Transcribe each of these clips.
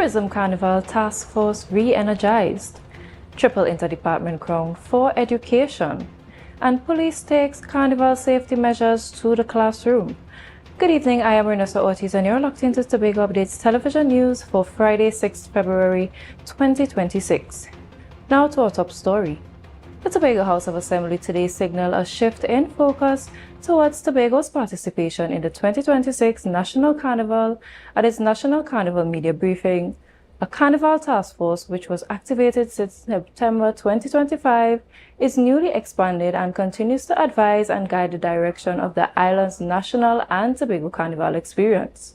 Tourism Carnival Task Force re-energized, triple interdepartment crown for education, and police takes Carnival safety measures to the classroom. Good evening, I am Renessa Ortiz and you're locked into Tobago Updates Television News for Friday, 6th February 2026. Now to our top story. The Tobago House of Assembly today signaled a shift in focus towards Tobago's participation in the 2026 National Carnival at its National Carnival Media Briefing. A Carnival task force, which was activated since September 2025, is newly expanded and continues to advise and guide the direction of the island's national and Tobago Carnival experience.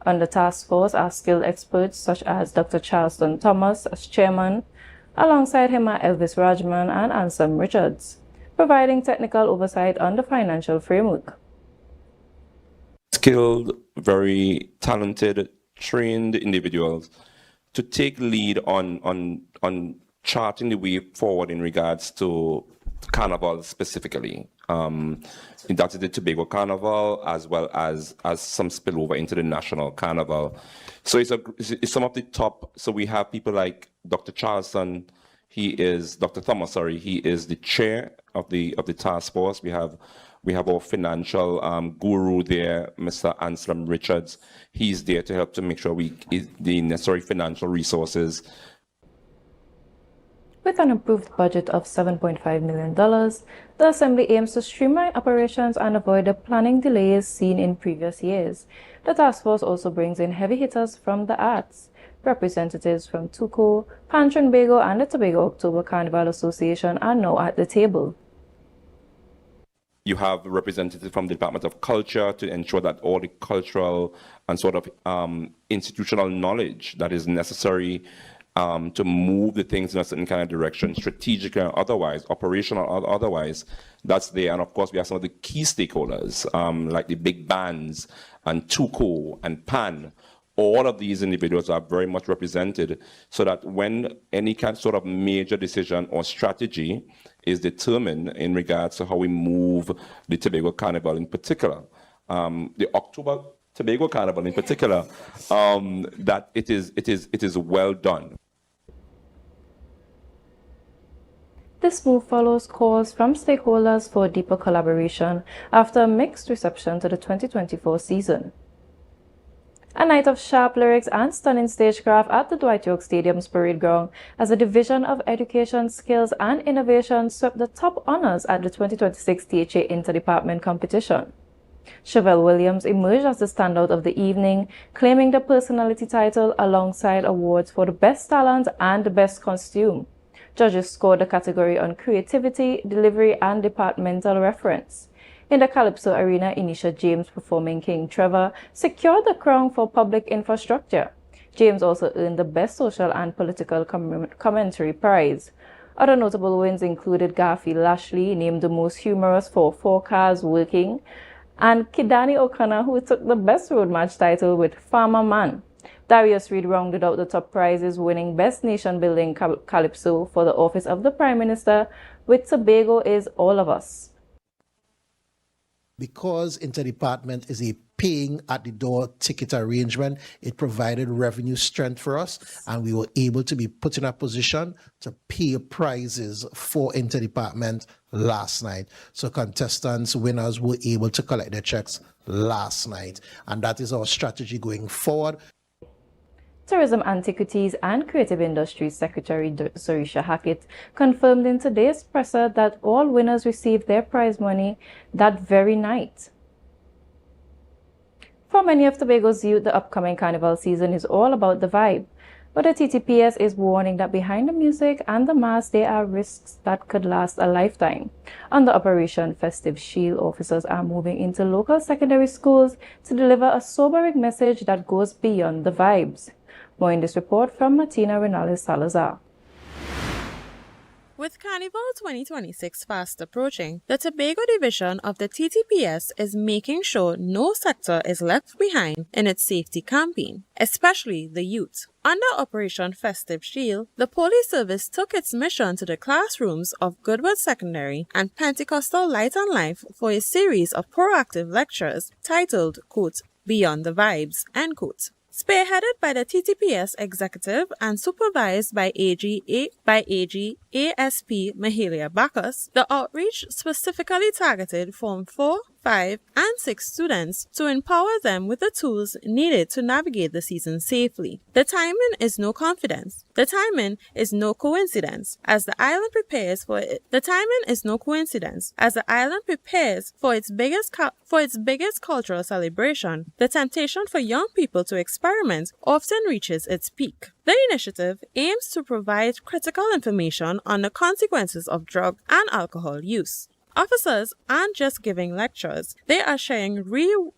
On the task force are skilled experts such as Dr. Charleston Thomas as chairman. Alongside him are Elvis Rajman and Anselm Richards, providing technical oversight on the financial framework. Skilled, very talented, trained individuals to take lead on charting the way forward in regards to Carnival specifically. That is the Tobago Carnival as well as some spillover into the National Carnival. So it's some of the top. So we have people like Dr. Charleston. Dr. Thomas. He is the chair of the task force. We have our financial guru there, Mr. Anselm Richards. He's there to help to make sure the necessary financial resources. With an approved budget of $7.5 million, the Assembly aims to streamline operations and avoid the planning delays seen in previous years. The task force also brings in heavy hitters from the arts. Representatives from TUCO, Pan Tobago, and the Tobago October Carnival Association are now at the table. You have representatives from the Department of Culture to ensure that all the cultural and sort of institutional knowledge that is necessary to move the things in a certain kind of direction, strategic or otherwise, operational or otherwise, that's there. And of course, we have some of the key stakeholders, like the big bands and TUCO and PAN. All of these individuals are very much represented so that when any kind of sort of major decision or strategy is determined in regards to how we move the Tobago Carnival in particular, the October Tobago Carnival in particular, that it is well done. This move follows calls from stakeholders for deeper collaboration after a mixed reception to the 2024 season. A night of sharp lyrics and stunning stagecraft at the Dwight York Stadium's parade ground as a division of education, skills and innovation swept the top honors at the 2026 THA Interdepartment competition. Chevelle Williams emerged as the standout of the evening, claiming the personality title alongside awards for the best talent and the best costume. Judges scored the category on creativity, delivery and departmental reference. In the Calypso Arena, Inisha James, performing King Trevor, secured the crown for public infrastructure. James also earned the Best Social and Political Commentary Prize. Other notable wins included Garfield Lashley, named the most humorous for Four Cars Working, and Kidani O'Connor, who took the Best Road Match title with Farmer Man. Darius Reed rounded out the top prizes, winning Best Nation Building Calypso for the Office of the Prime Minister with Tobago is All of Us. Because Interdepartment is a paying at the door ticket arrangement, it provided revenue strength for us, and we were able to be put in a position to pay prizes for Interdepartment last night. So contestants, winners were able to collect their checks last night, and that is our strategy going forward. Tourism, Antiquities and Creative Industries Secretary Sorisha Hackett confirmed in today's presser that all winners received their prize money that very night. For many of Tobago's youth, the upcoming carnival season is all about the vibe, but the TTPS is warning that behind the music and the mask there are risks that could last a lifetime. Under Operation Festive Shield, officers are moving into local secondary schools to deliver a sobering message that goes beyond the vibes. More in this report from Martina Renales Salazar. With Carnival 2026 fast approaching, the Tobago division of the TTPS is making sure no sector is left behind in its safety campaign, especially the youth. Under Operation Festive Shield, the police service took its mission to the classrooms of Goodwood Secondary and Pentecostal Light on Life for a series of proactive lectures titled, quote, Beyond the Vibes, end quote. Spearheaded by the TTPS executive and supervised by AG ASP Mahalia Bacchus, the outreach specifically targeted Form 4, 5, and 6 students to empower them with the tools needed to navigate the season safely. The timing is no confidence. The timing is no coincidence as the island prepares for it. The timing is no coincidence as the island prepares for its biggest cultural celebration. The temptation for young people to experiment often reaches its peak. The initiative aims to provide critical information on the consequences of drug and alcohol use. Officers aren't just giving lectures, they are sharing real-world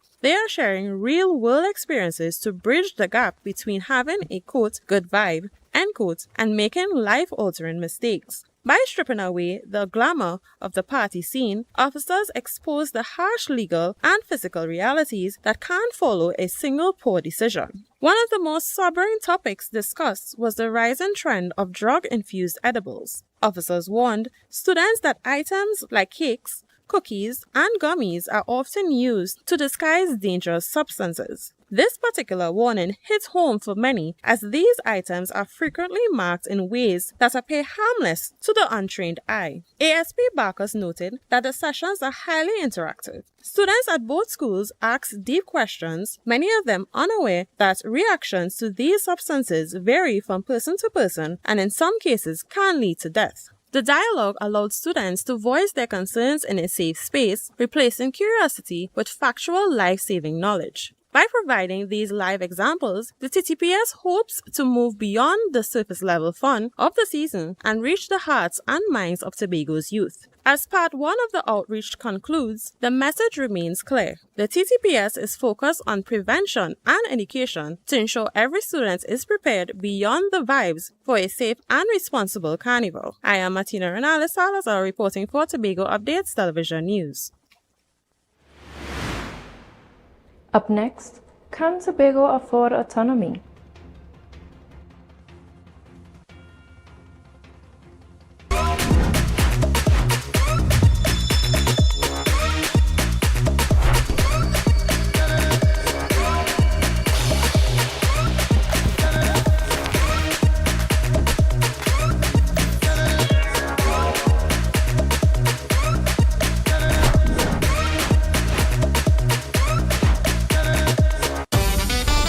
experiences to bridge the gap between having a quote good vibe end quote and making life-altering mistakes. By stripping away the glamour of the party scene, officers expose the harsh legal and physical realities that can't follow a single poor decision. One of the most sobering topics discussed was the rising trend of drug-infused edibles. Officers warned students that items like cakes, cookies, and gummies are often used to disguise dangerous substances. This particular warning hits home for many as these items are frequently marked in ways that appear harmless to the untrained eye. ASP Bacchus noted that the sessions are highly interactive. Students at both schools asked deep questions, many of them unaware that reactions to these substances vary from person to person and in some cases can lead to death. The dialogue allowed students to voice their concerns in a safe space, replacing curiosity with factual life-saving knowledge. By providing these live examples, the TTPS hopes to move beyond the surface-level fun of the season and reach the hearts and minds of Tobago's youth. As Part 1 of the outreach concludes, the message remains clear. The TTPS is focused on prevention and education to ensure every student is prepared beyond the vibes for a safe and responsible carnival. I am Martina Renales Salazar reporting for Tobago Updates Television News. Up next, can Tobago afford autonomy?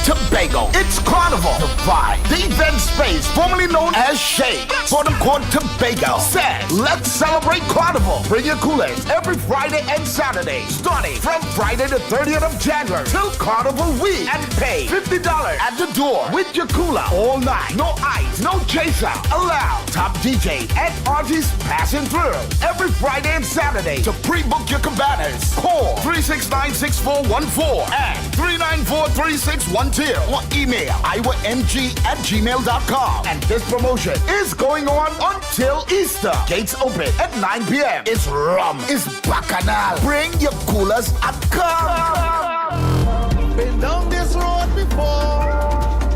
Tobago. It's Carnival. The vibe. The event space, formerly known as Shade, for the court Tobago, says, let's celebrate Carnival. Bring your coolers every Friday and Saturday, starting from Friday the 30th of January till Carnival week, and pay $50 at the door with your cooler all night. No ice, no chaser allowed. Top DJ and artists passing through every Friday and Saturday. To pre-book your cabanas, call 369-6414 and 394-3612 or email iwamg@gmail.com. And this promotion is going on until Easter. Gates open at 9 p.m. It's rum, it's bacchanal. Bring your coolers and come. Been down this road before.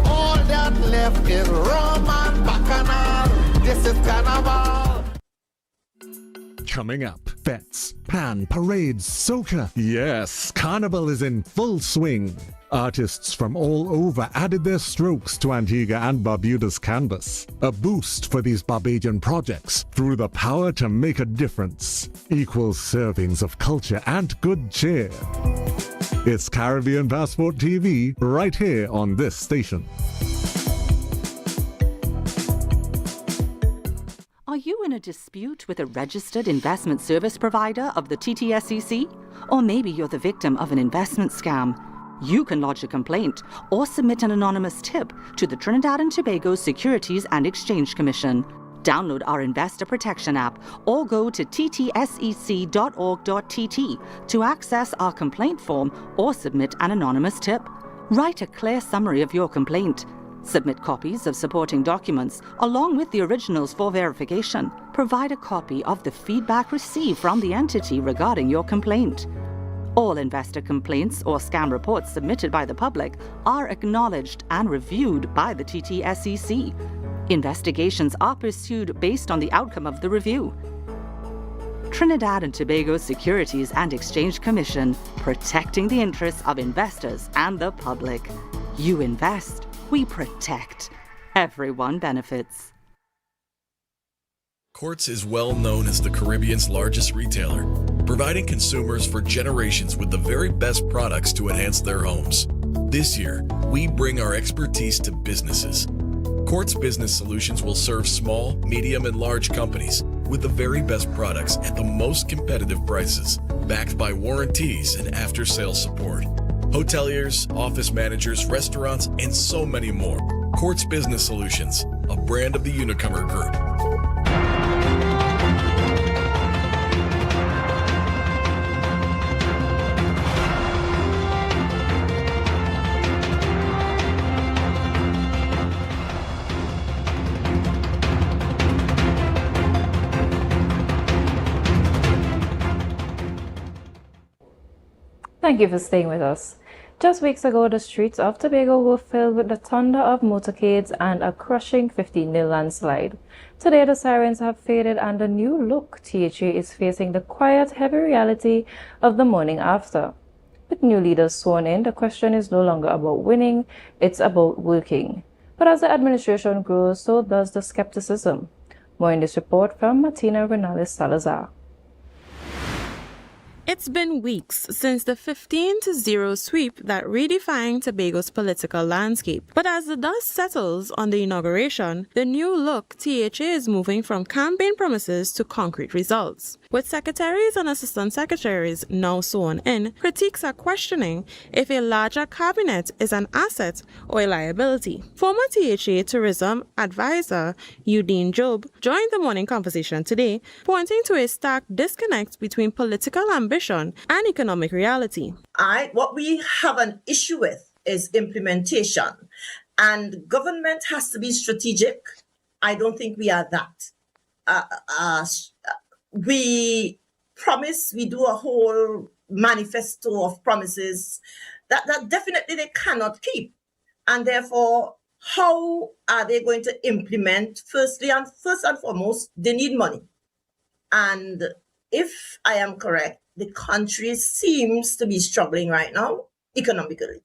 All that left is rum and bacchanal. This is Carnival. Coming up, fets, pan, parades, soca. Yes, Carnival is in full swing. Artists from all over added their strokes to Antigua and Barbuda's canvas. A boost for these Barbadian projects through the power to make a difference. Equal servings of culture and good cheer. It's Caribbean Passport TV right here on this station. Are you in a dispute with a registered investment service provider of the TTSEC? Or maybe you're the victim of an investment scam? You can lodge a complaint or submit an anonymous tip to the Trinidad and Tobago Securities and Exchange Commission. Download our Investor Protection app or go to ttsec.org.tt to access our complaint form or submit an anonymous tip. Write a clear summary of your complaint. Submit copies of supporting documents along with the originals for verification. Provide a copy of the feedback received from the entity regarding your complaint. All investor complaints or scam reports submitted by the public are acknowledged and reviewed by the TTSEC. Investigations are pursued based on the outcome of the review. Trinidad and Tobago Securities and Exchange Commission, protecting the interests of investors and the public. You invest, we protect. Everyone benefits. Quartz is well known as the Caribbean's largest retailer, providing consumers for generations with the very best products to enhance their homes. This year, we bring our expertise to businesses. Quartz Business Solutions will serve small, medium, and large companies with the very best products at the most competitive prices, backed by warranties and after-sales support. Hoteliers, office managers, restaurants, and so many more. Quartz Business Solutions, a brand of the Unicomer Group. Thank you for staying with us. Just weeks ago, the streets of Tobago were filled with the thunder of motorcades and a crushing 15-nil landslide. Today, the sirens have faded and the new look THA is facing the quiet, heavy reality of the morning after. With new leaders sworn in, the question is no longer about winning, it's about working. But as the administration grows, so does the skepticism. More in this report from Martina Renales-Salazar. It's been weeks since the 15-0 sweep that redefined Tobago's political landscape. But as the dust settles on the inauguration, the new look THA is moving from campaign promises to concrete results. With secretaries and assistant secretaries now sworn in, critics are questioning if a larger cabinet is an asset or a liability. Former THA tourism advisor Eugene Job joined the morning conversation today, pointing to a stark disconnect between political ambition and economic reality. What we have an issue with is implementation, and government has to be strategic. I don't think we are that. We promise, we do a whole manifesto of promises that definitely they cannot keep, and therefore, how are they going to implement? First and foremost, they need money, and if I am correct, the country seems to be struggling right now economically.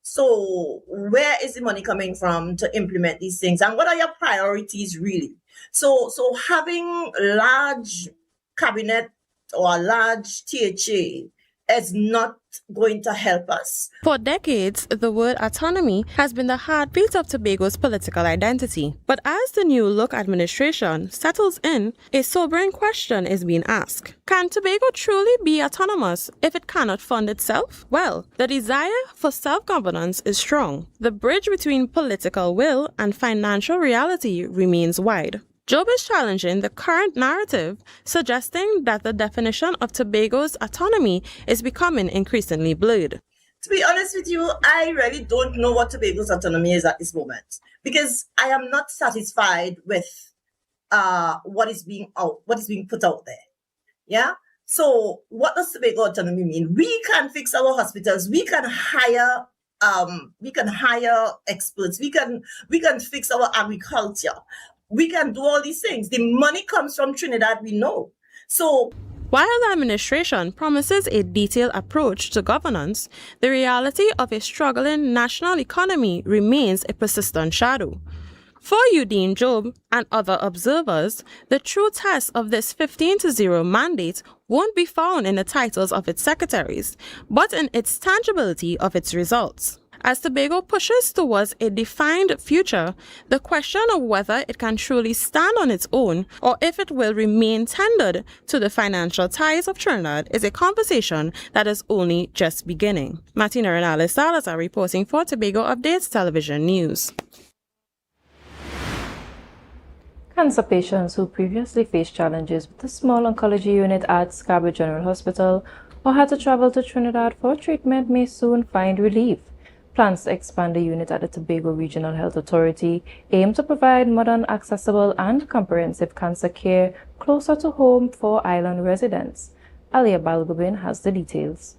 So where is the money coming from to implement these things? And what are your priorities really? So having a large cabinet or a large THA is not going to help us. For decades, the word autonomy has been the heartbeat of Tobago's political identity. But as the new look administration settles in, a sobering question is being asked. Can Tobago truly be autonomous if it cannot fund itself? Well, the desire for self-governance is strong. The bridge between political will and financial reality remains wide. Job is challenging the current narrative, suggesting that the definition of Tobago's autonomy is becoming increasingly blurred. To be honest with you, I really don't know what Tobago's autonomy is at this moment, because I am not satisfied with what is being put out there. Yeah. So what does Tobago autonomy mean? We can fix our hospitals. We can hire experts. We can fix our agriculture. We can do all these things. The money comes from Trinidad, we know. So while the administration promises a detailed approach to governance, the reality of a struggling national economy remains a persistent shadow. For Eugene Job and other observers, the true test of this 15-0 mandate won't be found in the titles of its secretaries, but in its tangibility of its results. As Tobago pushes towards a defined future, the question of whether it can truly stand on its own or if it will remain tethered to the financial ties of Trinidad is a conversation that is only just beginning. Martina Renales-Salazar reporting for Tobago Updates Television News. Cancer patients who previously faced challenges with a small oncology unit at Scarborough General Hospital or had to travel to Trinidad for treatment may soon find relief. Plans to expand the unit at the Tobago Regional Health Authority aim to provide modern, accessible and comprehensive cancer care closer to home for island residents. Alia Balgobin has the details.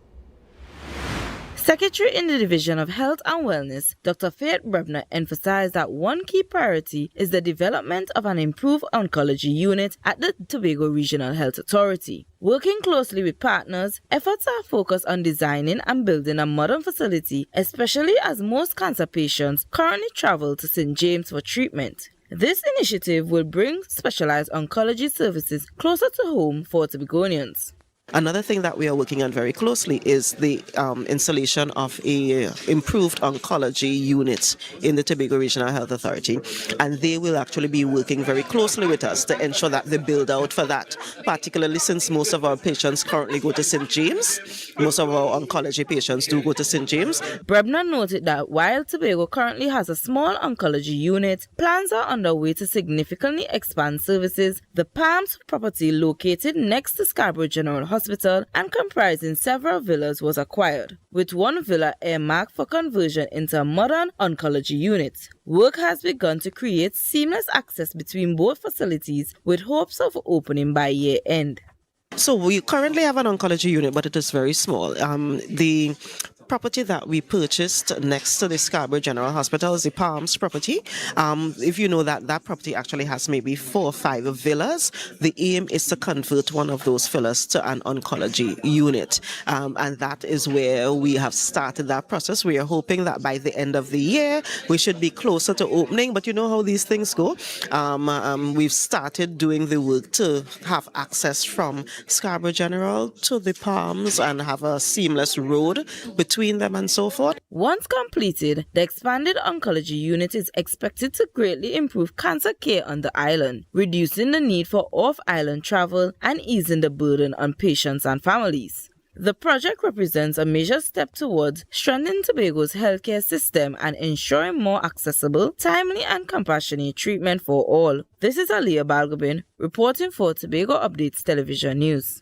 Secretary in the Division of Health and Wellness, Dr. Faith Brebner, emphasized that one key priority is the development of an improved oncology unit at the Tobago Regional Health Authority. Working closely with partners, efforts are focused on designing and building a modern facility, especially as most cancer patients currently travel to St. James for treatment. This initiative will bring specialized oncology services closer to home for Tobagonians. Another thing that we are working on very closely is the installation of a improved oncology unit in the Tobago Regional Health Authority, and they will actually be working very closely with us to ensure that they build out for that, particularly since most of our patients currently go to St. James. Most of our oncology patients do go to St. James. Brebner noted that while Tobago currently has a small oncology unit, plans are underway to significantly expand services. The Palms property located next to Scarborough General Hospital and comprising several villas was acquired, with one villa earmarked for conversion into a modern oncology unit. Work has begun to create seamless access between both facilities with hopes of opening by year end. So we currently have an oncology unit, but it is very small. The property that we purchased next to the Scarborough General Hospital is the Palms property. If you know that property actually has maybe 4 or 5 villas, the aim is to convert one of those villas to an oncology unit. And that is where we have started that process. We are hoping that by the end of the year, we should be closer to opening, but you know how these things go. We've started doing the work to have access from Scarborough General to the Palms and have a seamless road between them and so forth. Once completed, the expanded oncology unit is expected to greatly improve cancer care on the island, reducing the need for off-island travel and easing the burden on patients and families. The project represents a major step towards strengthening Tobago's healthcare system and ensuring more accessible, timely and compassionate treatment for all. This is Aliyah Balgobin reporting for Tobago Updates Television News.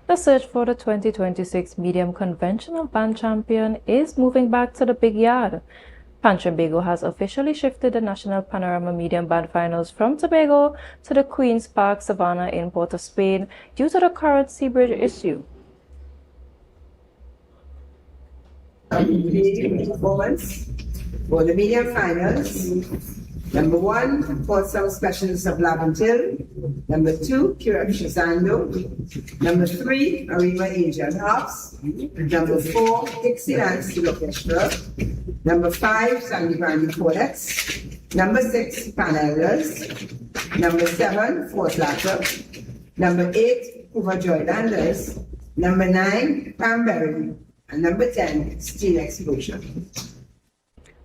The search for the 2026 medium conventional band champion is moving back to the big yard. Pan Tobago has officially shifted the National Panorama Medium Band Finals from Tobago to the Queen's Park Savannah in Port of Spain due to the current sea bridge issue. Performance for the medium finals. Number 1, Port South Specialists of Laventil. Number 2, Kirab Shazando. Number 3, Arriva Asian Hops. Number 4, Dixieland Steel Orchestra. Number 5, Sandy Brandy Codex. Number 6, Pan Elders. Number 7, Fort Latter. Number 8, Hoover Joylanders. Number 9, Pamberry. And number 10, Steel Explosion.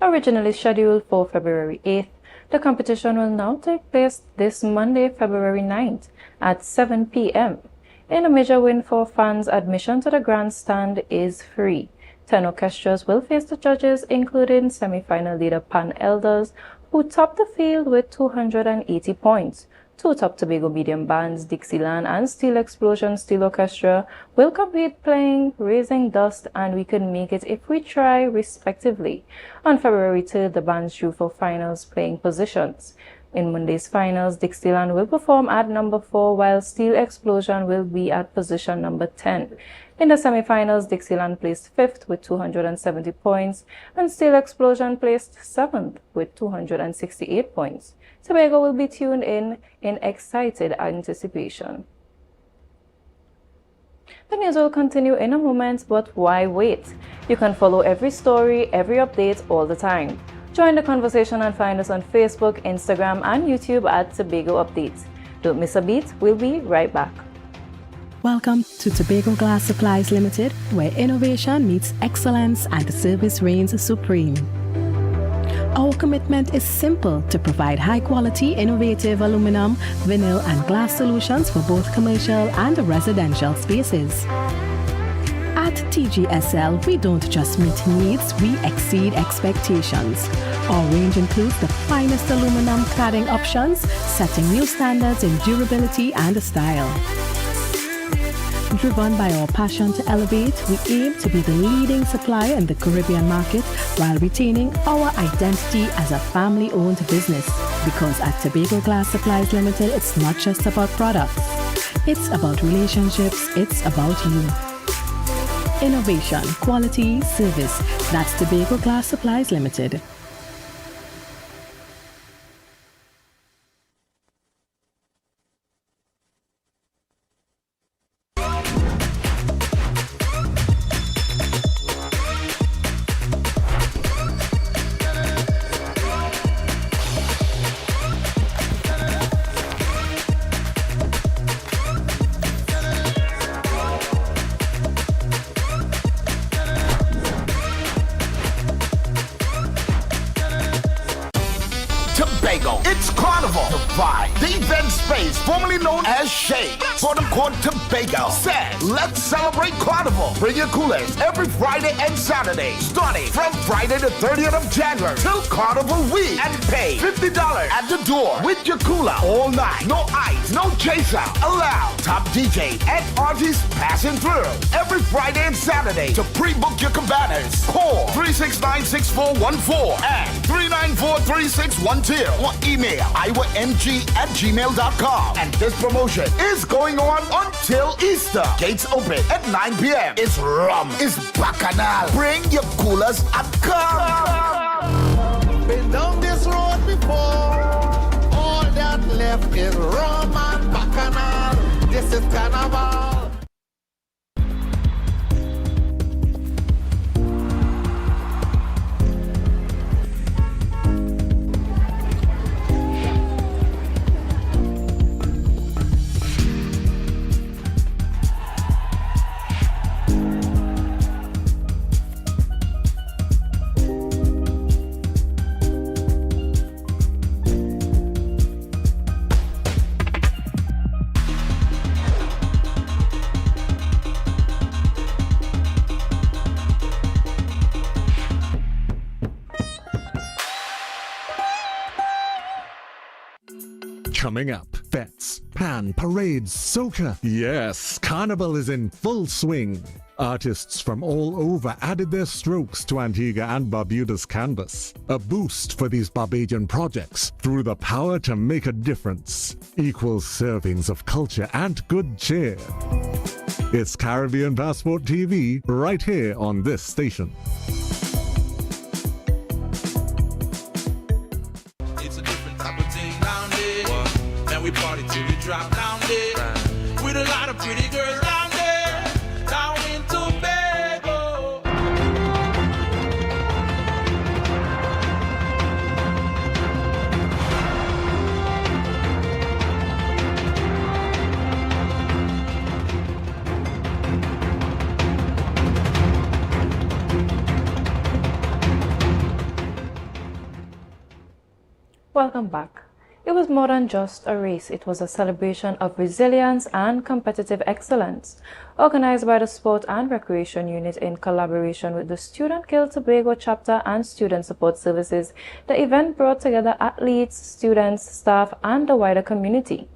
Originally scheduled for February 8th, the competition will now take place this Monday, February 9th at 7 p.m. In a major win for fans, admission to the grandstand is free. 10 orchestras will face the judges, including semi-final leader Pan Elders, who topped the field with 280 points. 2 top Tobago medium bands, Dixieland and Steel Explosion Steel Orchestra, will compete playing Raising Dust and We Could Make It If We Try, respectively. On February 3rd, the bands drew for finals playing positions. In Monday's finals, Dixieland will perform at number 4, while Steel Explosion will be at position number 10. In the semi-finals, Dixieland placed 5th with 270 points, and Steel Explosion placed 7th with 268 points. Tobago will be tuned in excited anticipation. The news will continue in a moment, but why wait? You can follow every story, every update all the time. Join the conversation and find us on Facebook, Instagram, and YouTube at Tobago Updates. Don't miss a beat. We'll be right back. Welcome to Tobago Glass Supplies Limited, where innovation meets excellence and service reigns supreme. Our commitment is simple: to provide high-quality, innovative aluminum, vinyl, and glass solutions for both commercial and residential spaces. At TGSL, we don't just meet needs, we exceed expectations. Our range includes the finest aluminum cladding options, setting new standards in durability and style. Driven by our passion to elevate, we aim to be the leading supplier in the Caribbean market while retaining our identity as a family-owned business. Because at Tobago Glass Supplies Limited, it's not just about products. It's about relationships, it's about you. Innovation, quality, service. That's Tobago Glass Supplies Limited. Tobago. It's Carnival. The vibe. The event space, formerly known as Shade. For the Court Tobago. Said, let's celebrate Carnival. Bring your coolers every Friday and Saturday. Starting from Friday the 30th of January till Carnival week. And pay $50 at the door with your cooler all night. No ice, no chaser. Allowed. Top DJ and artists passing through. Every Friday and Saturday. To pre-book your cabanas, call 369-6414 and 394-3612 or email iwamg@gmail.com. And this promotion is going on until Easter. Gates open at 9 p.m. It's rum. It's bacchanal. Bring your coolers and come. Been down this road before. All that left is rum and bacchanal. This is Carnival. Coming up, fets, pan, parades, soca. Yes, Carnival is in full swing. Artists from all over added their strokes to Antigua and Barbuda's canvas. A boost for these Barbadian projects through the power to make a difference. Equal servings of culture and good cheer. It's Caribbean Passport TV right here on this station. It's a different type of thing down there. And we party till we drop down there. With a lot of pretty girls down there. Down in Tobago. Welcome back. It was more than just a race. It was a celebration of resilience and competitive excellence. Organized by the Sport and Recreation Unit in collaboration with the Student Guild Tobago Chapter and Student Support Services, the event brought together athletes, students, staff, and the wider community.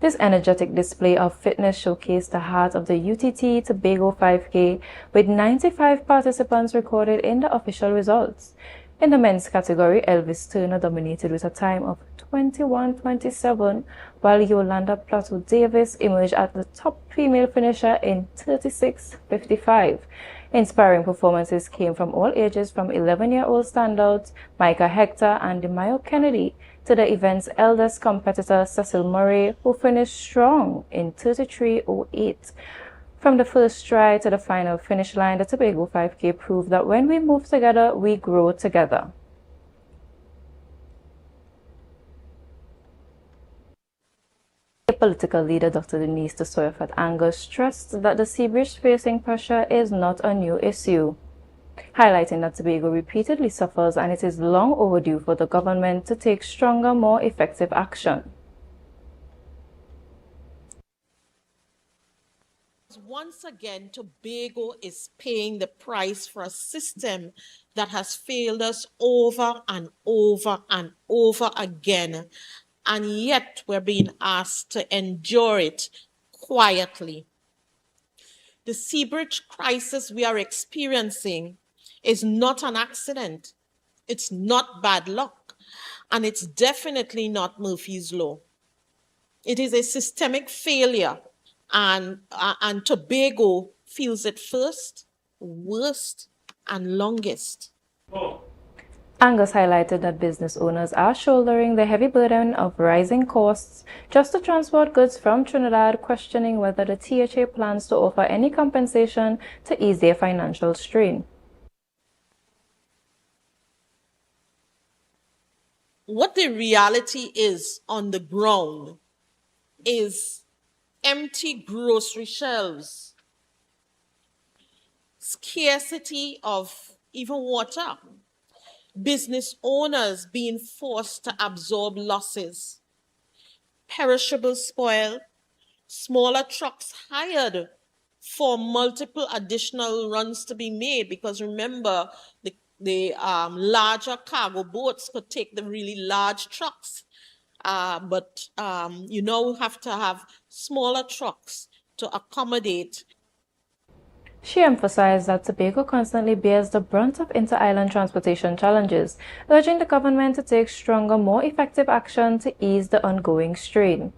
This energetic display of fitness showcased the heart of the UTT Tobago 5K, with 95 participants recorded in the official results. In the men's category, Elvis Turner dominated with a time of 21:27, while Yolanda Plateau Davis emerged as the top female finisher in 36:55. Inspiring performances came from all ages, from 11-year-old standouts Micah Hector and DeMayo Kennedy to the event's eldest competitor Cecil Murray, who finished strong in 33:08. From the first stride to the final finish line, the Tobago 5K proved that when we move together, we grow together. A political leader, Dr. Denise Tosoyafat Angus, stressed that the Seabridge facing pressure is not a new issue, highlighting that Tobago repeatedly suffers and it is long overdue for the government to take stronger, more effective action. Once again, Tobago is paying the price for a system that has failed us over and over and over again, and yet we're being asked to endure it quietly. The Seabridge crisis we are experiencing is not an accident. It's not bad luck, and it's definitely not Murphy's Law. It is a systemic failure. And Tobago feels it first, worst, and longest. Angus highlighted that business owners are shouldering the heavy burden of rising costs just to transport goods from Trinidad, questioning whether the THA plans to offer any compensation to ease their financial strain. What the reality is on the ground is empty grocery shelves, scarcity of even water, business owners being forced to absorb losses, perishable spoil, smaller trucks hired for multiple additional runs to be made, because remember, the larger cargo boats could take the really large trucks, but you now have to have smaller trucks to accommodate. She emphasized that Tobago constantly bears the brunt of inter-island transportation challenges, urging the government to take stronger, more effective action to ease the ongoing strain.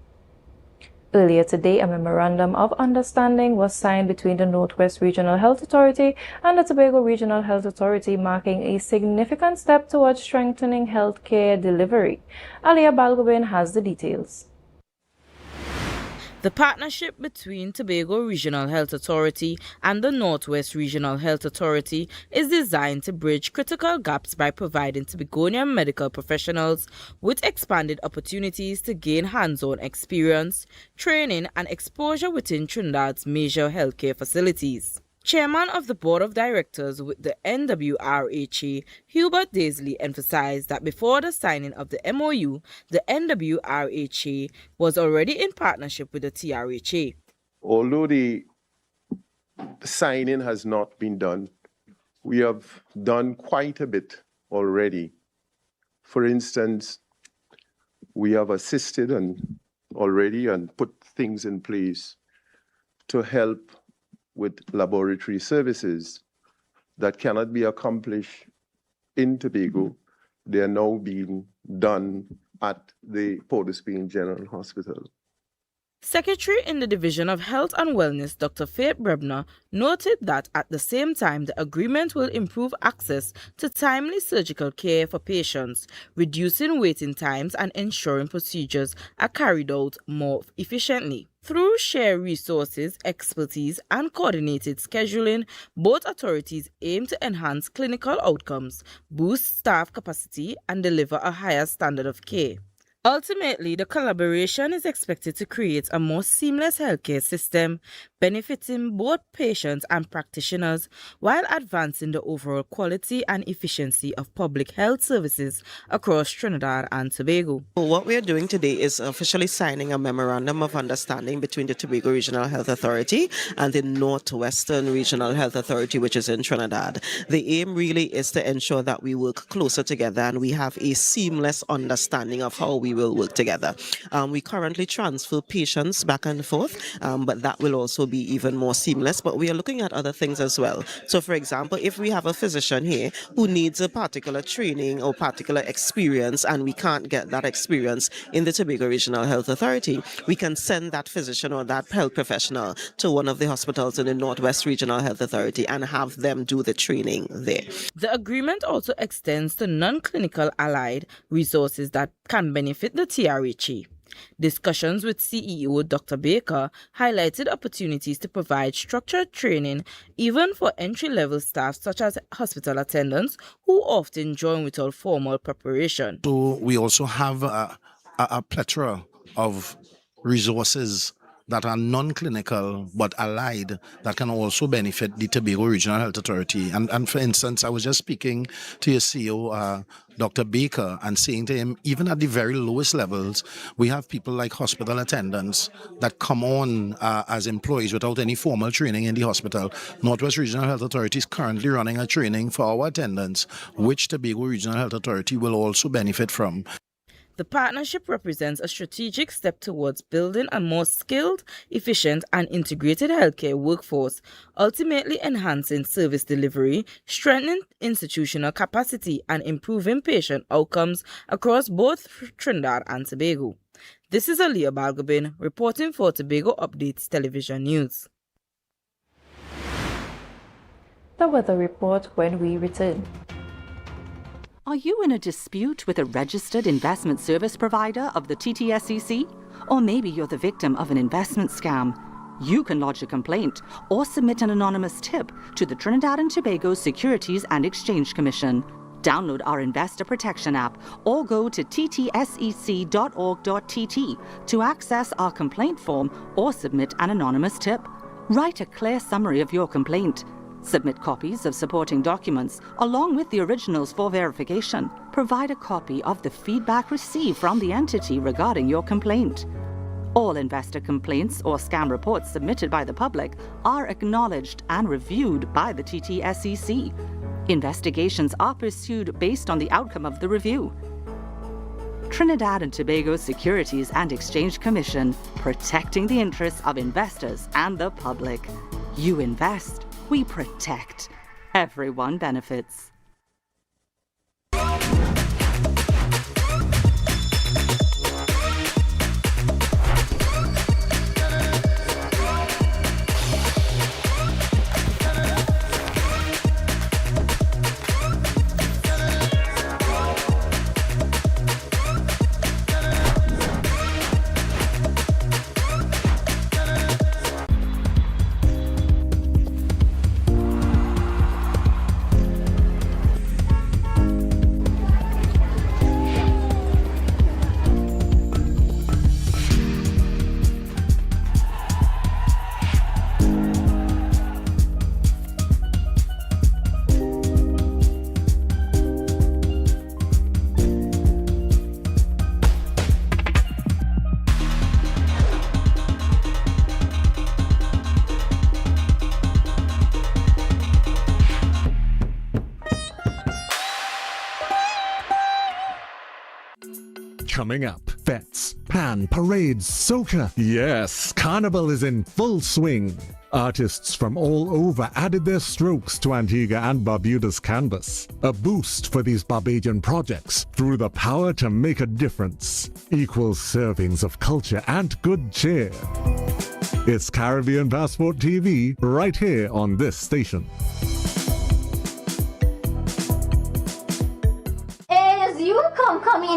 Earlier today, a memorandum of understanding was signed between the Northwest Regional Health Authority and the Tobago Regional Health Authority, marking a significant step towards strengthening healthcare delivery. AMPLIA Balgobin has the details. The partnership between Tobago Regional Health Authority and the Northwest Regional Health Authority is designed to bridge critical gaps by providing Tobagonian medical professionals with expanded opportunities to gain hands-on experience, training, and exposure within Trinidad's major healthcare facilities. Chairman of the Board of Directors with the NWRHA, Hubert Daisley, emphasized that before the signing of the MOU, the NWRHA was already in partnership with the TRHA. Although the signing has not been done, we have done quite a bit already. For instance, we have assisted already and put things in place to help with laboratory services that cannot be accomplished in Tobago. They are now being done at the Port of Spain General Hospital. Secretary in the Division of Health and Wellness, Dr. Faith Brebner, noted that at the same time the agreement will improve access to timely surgical care for patients, reducing waiting times and ensuring procedures are carried out more efficiently. Through shared resources, expertise, and coordinated scheduling, both authorities aim to enhance clinical outcomes, boost staff capacity, and deliver a higher standard of care. Ultimately, the collaboration is expected to create a more seamless healthcare system, benefiting both patients and practitioners while advancing the overall quality and efficiency of public health services across Trinidad and Tobago. What we are doing today is officially signing a memorandum of understanding between the Tobago Regional Health Authority and the Northwestern Regional Health Authority, which is in Trinidad. The aim really is to ensure that we work closer together and we have a seamless understanding of how we will work together. We currently transfer patients back and forth, but that will also be even more seamless. But we are looking at other things as well. So, for example, if we have a physician here who needs a particular training or particular experience and we can't get that experience in the Tobago Regional Health Authority, we can send that physician or that health professional to one of the hospitals in the Northwest Regional Health Authority and have them do the training there. The agreement also extends to non-clinical allied resources that can benefit the TRHA. Discussions with CEO Dr. Baker highlighted opportunities to provide structured training even for entry-level staff such as hospital attendants who often join without formal preparation. So we also have a plethora of resources that are non-clinical but allied that can also benefit the Tobago Regional Health Authority. And for instance, I was just speaking to your CEO, Dr. Baker, and saying to him, even at the very lowest levels, we have people like hospital attendants that come on as employees without any formal training in the hospital. Northwest Regional Health Authority is currently running a training for our attendants, which Tobago Regional Health Authority will also benefit from. The partnership represents a strategic step towards building a more skilled, efficient, and integrated healthcare workforce, ultimately enhancing service delivery, strengthening institutional capacity, and improving patient outcomes across both Trinidad and Tobago. This is AMPLIA Balgobin reporting for Tobago Updates Television News. the weather report when we return. Are you in a dispute with a registered investment service provider of the TTSEC? Or maybe you're the victim of an investment scam? You can lodge a complaint or submit an anonymous tip to the Trinidad and Tobago Securities and Exchange Commission. Download our Investor Protection app or go to ttsec.org.tt to access our complaint form or submit an anonymous tip. Write a clear summary of your complaint. Submit copies of supporting documents along with the originals for verification. Provide a copy of the feedback received from the entity regarding your complaint. All investor complaints or scam reports submitted by the public are acknowledged and reviewed by the TTSEC. Investigations are pursued based on the outcome of the review. Trinidad and Tobago Securities and Exchange Commission, protecting the interests of investors and the public. You invest, we protect. Everyone benefits. Coming up, fetes, pan, parades, soca. Yes, Carnival is in full swing. Artists from all over added their strokes to Antigua and Barbuda's canvas. A boost for these Barbadian projects through the power to make a difference. Equal servings of culture and good cheer. It's Caribbean Passport TV right here on this station.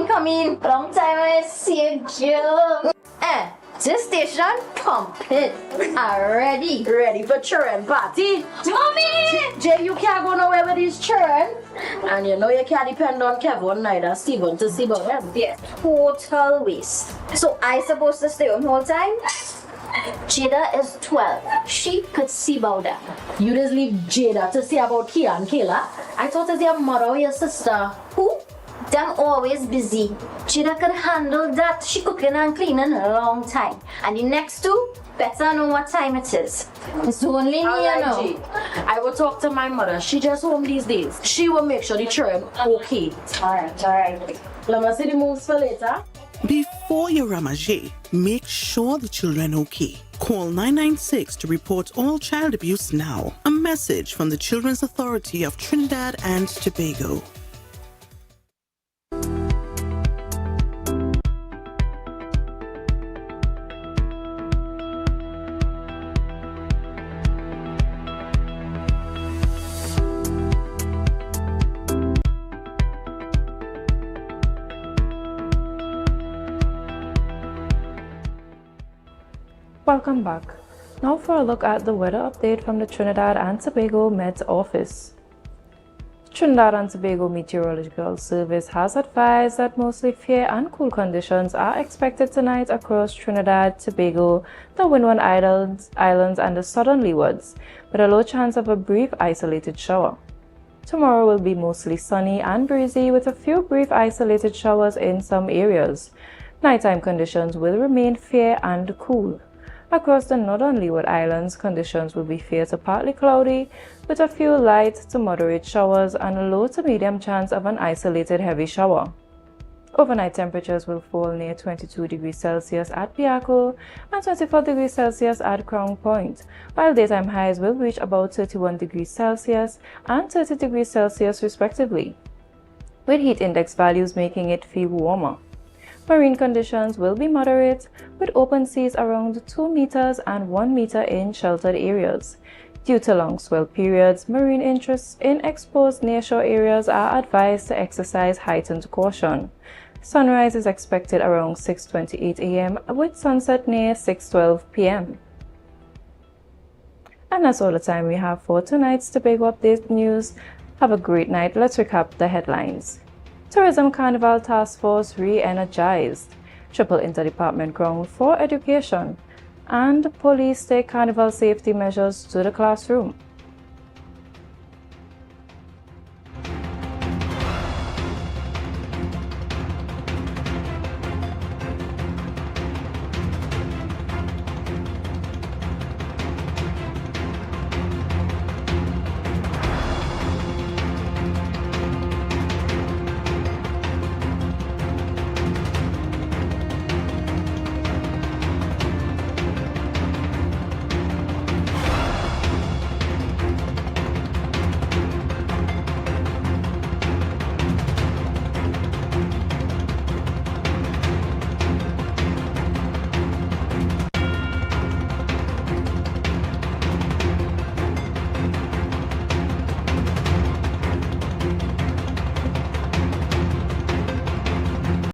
Come in. Long time I see you. This station complete. Ready for children party. Mommy! Jay, you can't go nowhere with these children. And you know you can't depend on Kevin neither Steven to see about them. Yes, total waste. So I supposed to stay home whole time? Jada is 12. She could see about that. You just leave Jada to see about Kia and Kayla? I thought it's your mother or your sister. Who? Them always busy. Jada could handle that. She cooking and cleaning a long time. And the next two better know what time it is. It's only me, you know. I will talk to my mother. She just home these days. She will make sure the children okay. Alright. Let me see the moves for later. Before you ramage, make sure the children okay. Call 996 to report all child abuse now. A message from the Children's Authority of Trinidad and Tobago. Welcome back. Now for a look at the weather update from the Trinidad and Tobago Met Office. Trinidad and Tobago Meteorological Service has advised that mostly fair and cool conditions are expected tonight across Trinidad, Tobago, the Windward Islands, and the southern leewards, with a low chance of a brief isolated shower. Tomorrow will be mostly sunny and breezy with a few brief isolated showers in some areas. Nighttime conditions will remain fair and cool. Across the northern Leeward Islands, conditions will be fair to partly cloudy, with a few light to moderate showers and a low to medium chance of an isolated heavy shower. Overnight temperatures will fall near 22 degrees Celsius at Piaco and 24 degrees Celsius at Crown Point, while daytime highs will reach about 31 degrees Celsius and 30 degrees Celsius respectively, with heat index values making it feel warmer. Marine conditions will be moderate, with open seas around 2 meters and 1 meter in sheltered areas. Due to long swell periods, marine interests in exposed nearshore areas are advised to exercise heightened caution. Sunrise is expected around 6:28 a.m. with sunset near 6:12 p.m. And that's all the time we have for tonight's Tobago Update News. Have a great night. Let's recap the headlines. Tourism Carnival Task Force re-energized. Triple interdepartment ground for education. And police take carnival safety measures to the classroom.